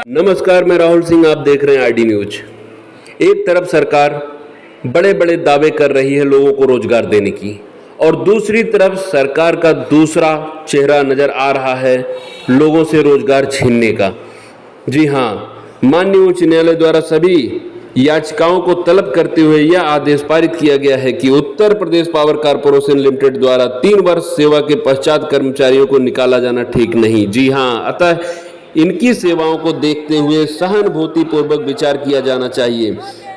नमस्कार, मैं राहुल सिंह। आप देख रहे हैं आरडी न्यूज। एक तरफ सरकार बड़े बड़े दावे कर रही है लोगों को रोजगार देने की, और दूसरी तरफ सरकार का दूसरा चेहरा नजर आ रहा है लोगों से रोजगार छीनने का। जी हाँ, माननीय उच्च न्यायालय द्वारा सभी याचिकाओं को तलब करते हुए यह आदेश पारित किया गया है कि Uttar Pradesh power corporation limited द्वारा 3 वर्ष सेवा के पश्चात कर्मचारियों को निकाला जाना ठीक नहीं। जी हाँ, अतः इनकी सेवाओं को देखते हुए सहानुभूति पूर्वक विचार किया जाना चाहिए।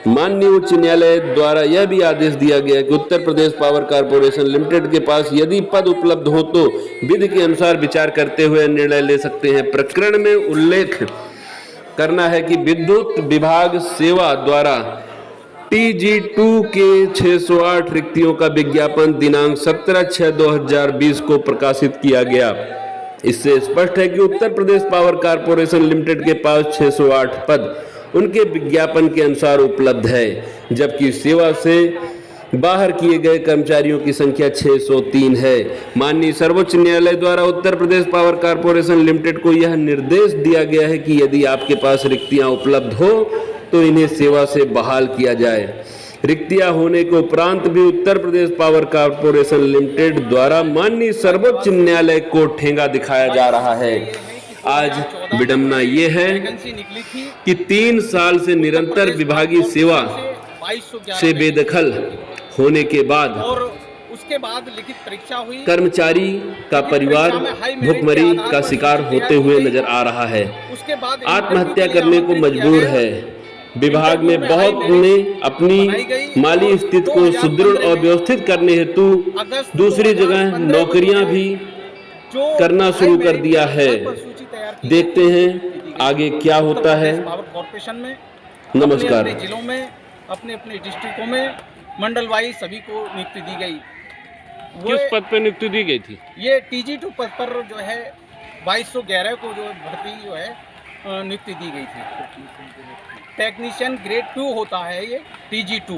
माननीय उच्च न्यायालय द्वारा यह भी आदेश दिया गया कि Uttar Pradesh power corporation limited के पास यदि पद उपलब्ध हो तो विधि के अनुसार विचार करते हुए निर्णय ले सकते हैं। प्रकरण में उल्लेख करना है कि विद्युत विभाग सेवा द्वारा TG2 के 608 रिक्तियों का विज्ञापन दिनांक 17/6/2020 को प्रकाशित किया गया। इससे स्पष्ट है कि Uttar Pradesh power corporation limited के पास 608 पद उनके विज्ञापन के अनुसार उपलब्ध है, जबकि सेवा से बाहर किए गए कर्मचारियों की संख्या 603 है। माननीय सर्वोच्च न्यायालय द्वारा Uttar Pradesh power corporation limited को यह निर्देश दिया गया है कि यदि आपके पास रिक्तियां उपलब्ध हो तो इन्हें सेवा से बहाल किया जाए। रिक्तियां होने के उपरांत भी Uttar Pradesh power corporation limited द्वारा माननीय सर्वोच्च न्यायालय को ठेंगा दिखाया जा रहा है। आज विडंबना ये है कि 3 साल से निरंतर विभागीय सेवा से बेदखल होने के बाद और उसके बाद लिखित परीक्षा हुई, कर्मचारी का परिवार भुखमरी का शिकार होते हुए नजर आ रहा है, आत्महत्या करने को मजबूर है। विभाग में बहुत ने अपनी माली स्थिति को सुदृढ़ और व्यवस्थित करने हेतु दूसरी जगह नौकरियां भी करना शुरू कर दिया है। देखते हैं आगे क्या होता है। कॉर्पोरेशन में नमस्कार। अपने जिलों में अपने अपने डिस्ट्रिक्टों में मंडल वाइज सभी को नियुक्ति दी गई। किस पद पर नियुक्ति दी गई थी? ये TG2 पद पर जो है 2211 को जो भर्ती जो है नियुक्ति दी गई थी। टेक्नीशियन ग्रेड 2 होता है ये TG2।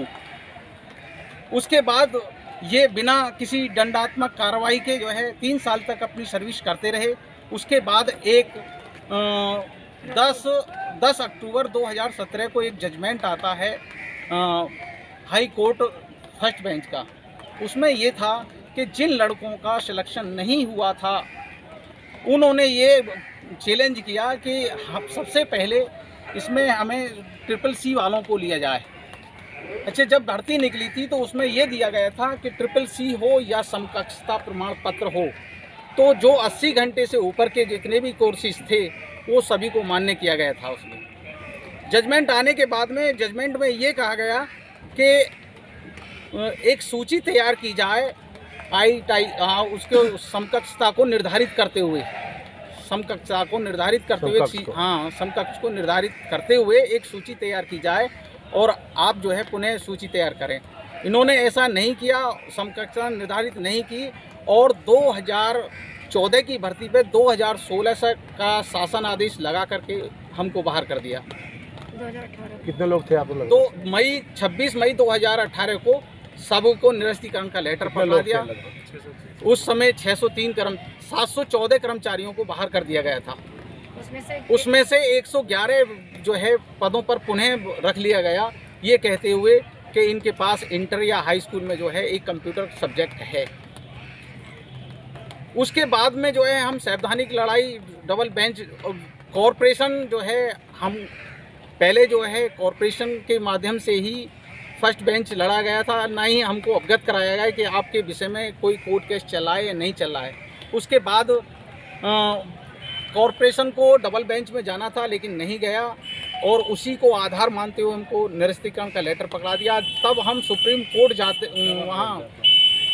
उसके बाद ये बिना किसी दंडात्मक कार्रवाई के जो है 3 साल तक अपनी सर्विस करते रहे। उसके बाद एक 10 अक्टूबर 2017 को एक जजमेंट आता है हाई कोर्ट फर्स्ट बेंच का। उसमें ये था कि जिन लड़कों का सिलेक्शन नहीं हुआ था उन्होंने ये चैलेंज किया कि हम सबसे पहले इसमें हमें CCC वालों को लिया जाए। अच्छा, जब भर्ती निकली थी तो उसमें यह दिया गया था कि CCC हो या समकक्षता प्रमाण पत्र हो, तो जो 80 घंटे से ऊपर के जितने भी कोर्सेज थे वो सभी को मान्य किया गया था। उसमें जजमेंट आने के बाद में जजमेंट में ये कहा गया कि एक सूची तैयार की जाए उसके समकक्षता को निर्धारित करते हुए, समकक्ष को निर्धारित करते हुए एक सूची तैयार की जाए और आप जो है पुनः सूची तैयार करें। इन्होंने ऐसा नहीं किया, समकक्षा निर्धारित नहीं की और 2014 की भर्ती पे 2016 से का शासन आदेश लगा करके हमको बाहर कर दिया। 2018 कितने लोग थे आप लोग? तो 26 मई 2018 को सबको निरस्तीकरण का लेटर पकड़ा दिया। उस समय 714 कर्मचारियों को बाहर कर दिया गया था। उसमें से 111 जो है पदों पर पुनः रख लिया गया, ये कहते हुए कि इनके पास इंटर या हाई स्कूल में जो है एक कंप्यूटर सब्जेक्ट है। उसके बाद में जो है हम सैद्धांतिक लड़ाई डबल बेंच कॉरपोरेशन जो है, हम पहले जो है कॉरपोरेशन के माध्यम से ही फर्स्ट बेंच लड़ा गया था, ना ही हमको अवगत कराया गया कि आपके विषय में कोई कोर्ट केस चला है या नहीं चला है। उसके बाद कॉरपोरेशन को डबल बेंच में जाना था लेकिन नहीं गया और उसी को आधार मानते हुए हमको निरस्तीकरण का लेटर पकड़ा दिया। तब हम सुप्रीम कोर्ट जाते, वहाँ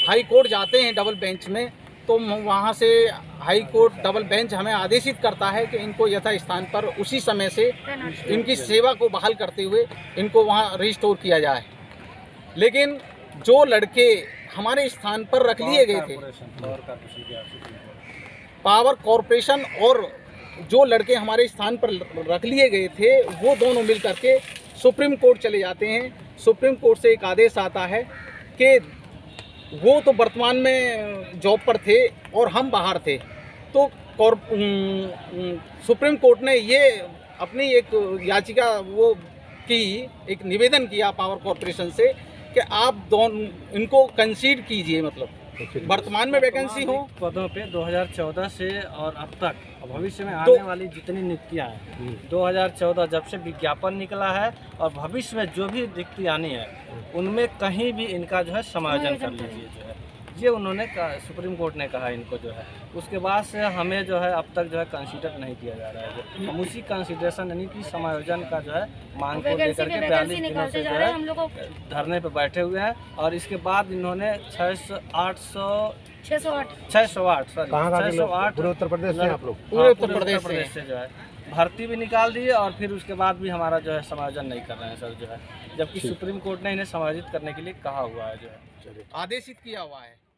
हाई कोर्ट जाते हैं डबल बेंच में, तो वहाँ से हाई कोर्ट डबल बेंच हमें आदेशित करता है कि इनको यथास्थान पर उसी समय से इनकी सेवा को बहाल करते हुए इनको वहाँ रिस्टोर किया जाए। लेकिन जो लड़के हमारे स्थान पर रख लिए गए थे पावर कॉरपोरेशन, और जो लड़के हमारे स्थान पर रख लिए गए थे वो दोनों मिल करके सुप्रीम कोर्ट चले जाते हैं। सुप्रीम कोर्ट से एक आदेश आता है कि वो तो वर्तमान में जॉब पर थे और हम बाहर थे, तो सुप्रीम कोर्ट ने ये अपनी एक याचिका वो की, एक निवेदन किया पावर कॉरपोरेशन से कि आप दोनों इनको कंसीड कीजिए, मतलब वर्तमान में वैकेंसी हो पदों पे 2014 से और अब तक भविष्य में आने वाली जितनी नियुक्तियां हैं 2014 जब से विज्ञापन निकला है और भविष्य में जो भी नियुक्ति आनी है उनमें कहीं भी इनका जो है समायोजन कर लीजिए, जो है ये उन्होंने सुप्रीम कोर्ट ने कहा इनको जो है। उसके बाद से हमें जो है अब तक जो है कंसीडर नहीं किया जा रहा है। हम उसी कंसीडरेशन यानी कि समायोजन का जो है मांग को लेकर के 42 दिनों से जो है धरने पे बैठे हुए हैं। और इसके बाद इन्होंने 608 पूरे उत्तर प्रदेश से आप लोग? पूरे उत्तर प्रदेश से जो है भर्ती भी निकाल दी है और फिर उसके बाद भी हमारा जो है समायोजन नहीं कर रहे हैं सर जो है, जबकि सुप्रीम कोर्ट ने इन्हें समायोजित करने के लिए कहा हुआ है, जो है आदेशित किया हुआ है।